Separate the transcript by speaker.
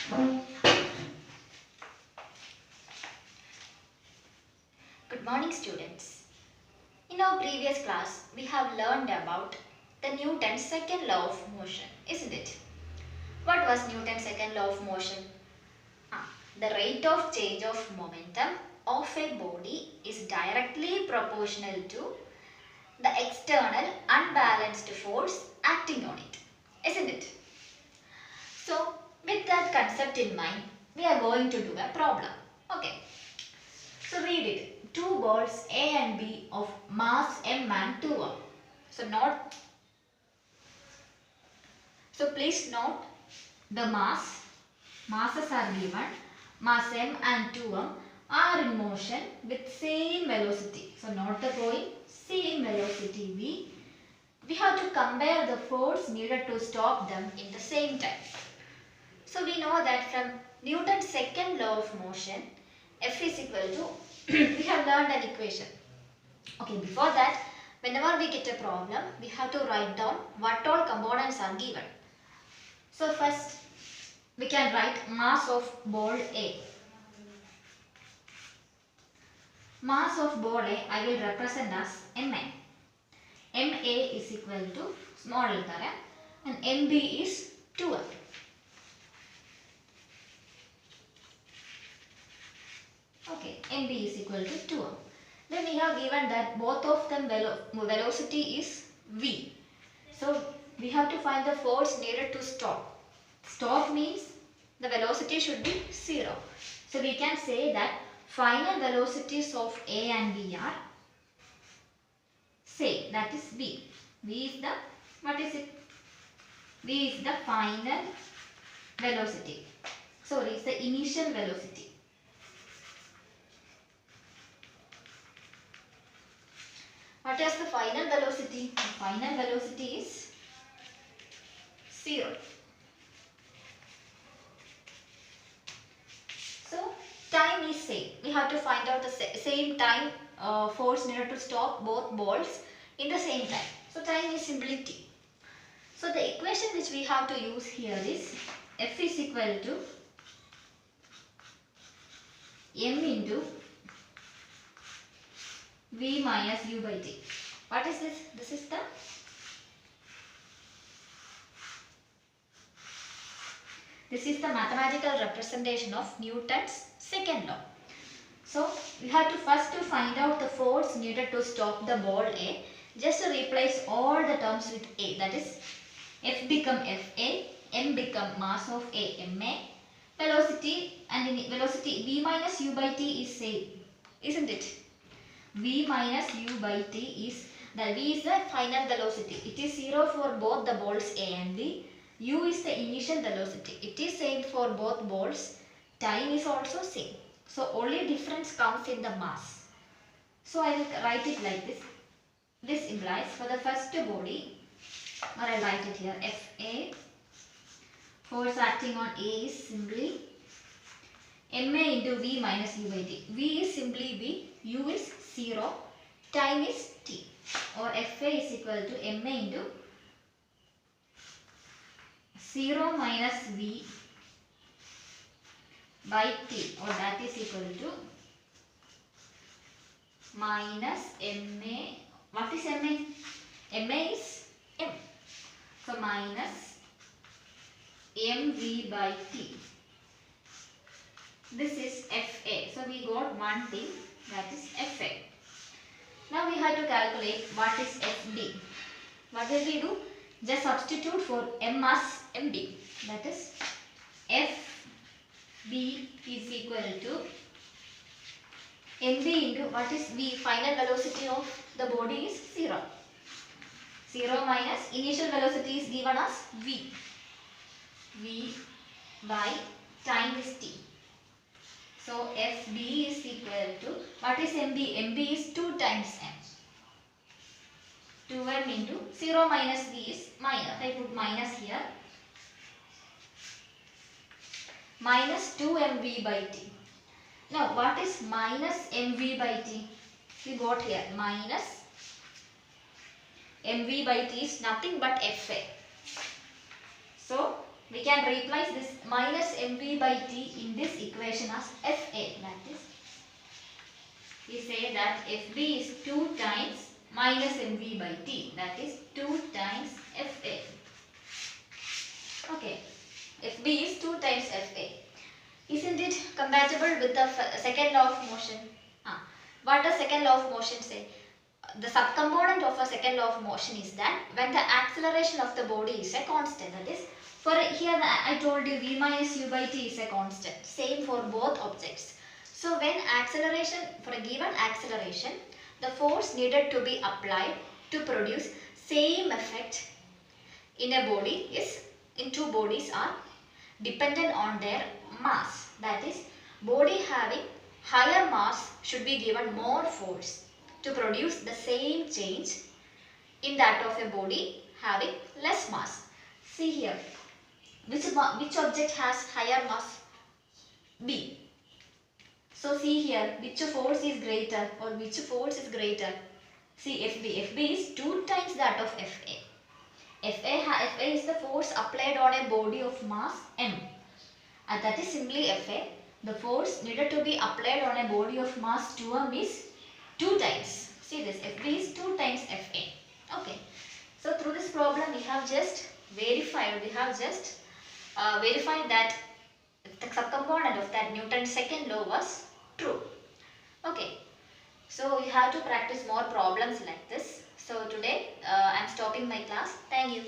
Speaker 1: Good morning, students. In our previous class, we have learned about the Newton's second law of motion, isn't it? What was Newton's second law of motion? The rate of change of momentum of a body is directly proportional to the external unbalanced force acting on it, isn't it? So, with that concept in mind, we are going to do a problem. Okay. So read it. Two balls A and B of mass m and 2m. So please note the masses are given. Mass m and 2m are in motion with same velocity. So not the going, same velocity v. We have to compare the force needed to stop them in the same time. So we know that from Newton's second law of motion, F is equal to, we have learned an equation. Okay, before that, whenever we get a problem, we have to write down what all components are given. So first, we can write mass of ball A. Mass of ball A, I will represent as Ma. Ma is equal to small letter m and Mb is 2m. Okay, Mb is equal to 2m. Then we have given that both of them velocity is v. So we have to find the force needed to stop. Stop means the velocity should be 0. So we can say that final velocities of A and B are same, that is v. V is the, what is it? V is the final velocity. Sorry, it's the initial velocity. What is the final velocity? The final velocity is 0. So, time is same. We have to find out the same time force needed to stop both balls in the same time. So, time is simply t. So, the equation which we have to use here is F is equal to m into v minus u by t. What is this? This is the mathematical representation of Newton's second law. So we have to first find out the force needed to stop the ball A. Just to replace all the terms with A. That is, F become Fa, m become mass of A, Ma. Velocity and velocity v minus u by t is same, isn't it? V minus u by t is, the v is the final velocity. It is 0 for both the balls A and B. U is the initial velocity. It is same for both balls. Time is also same. So only difference comes in the mass. So I will write it like this. This implies for the first body, or I write it here, Fa, force acting on A is simply Ma into V minus u by t. V is simply V, U is 0, time is t, or Fa is equal to Ma into 0 minus V by t, or that is equal to minus Ma. What is Ma? Ma is m. So minus mv by t. This is Fa. So we got one thing, that is Fa. Now we have to calculate what is Fd. What will we do? Just substitute for m as md. That is Fb is equal to mv into, what is v? Final velocity of the body is 0. 0 minus initial velocity is given as v. V by time is t. So Fb is equal to, what is mb? mb is 2 times m. 2m into 0 minus v is minus. I put minus here. Minus 2mv by t. Now what is minus mv by t? We got here minus mv by t is nothing but Fa. So we can replace this minus mv by t in this equation as Fa. That is, we say that Fb is 2 times minus mv by t. That is 2 times Fa. Okay. Fb is 2 times Fa. Isn't it compatible with the second law of motion? What does second law of motion say? The subcomponent of a second law of motion is that when the acceleration of the body is a constant, that is, for here I told you v minus u by t is a constant, same for both objects. So when acceleration, for a given acceleration, the force needed to be applied to produce same effect in a body is, in two bodies are dependent on their mass. That is, body having higher mass should be given more force to produce the same change in that of a body having less mass. See here, which object has higher mass? B. So see here, which force is greater or which force is greater? See Fb. Fb is 2 times that of Fa. Fa is the force applied on a body of mass m. And that is simply Fa. The force needed to be applied on a body of mass 2m is 2 times. See this, Fb is 2 times Fa. Okay. So through this problem we have just verified, that the subcomponent of that Newton's second law was true. Okay. So you have to practice more problems like this. So today I am stopping my class. Thank you.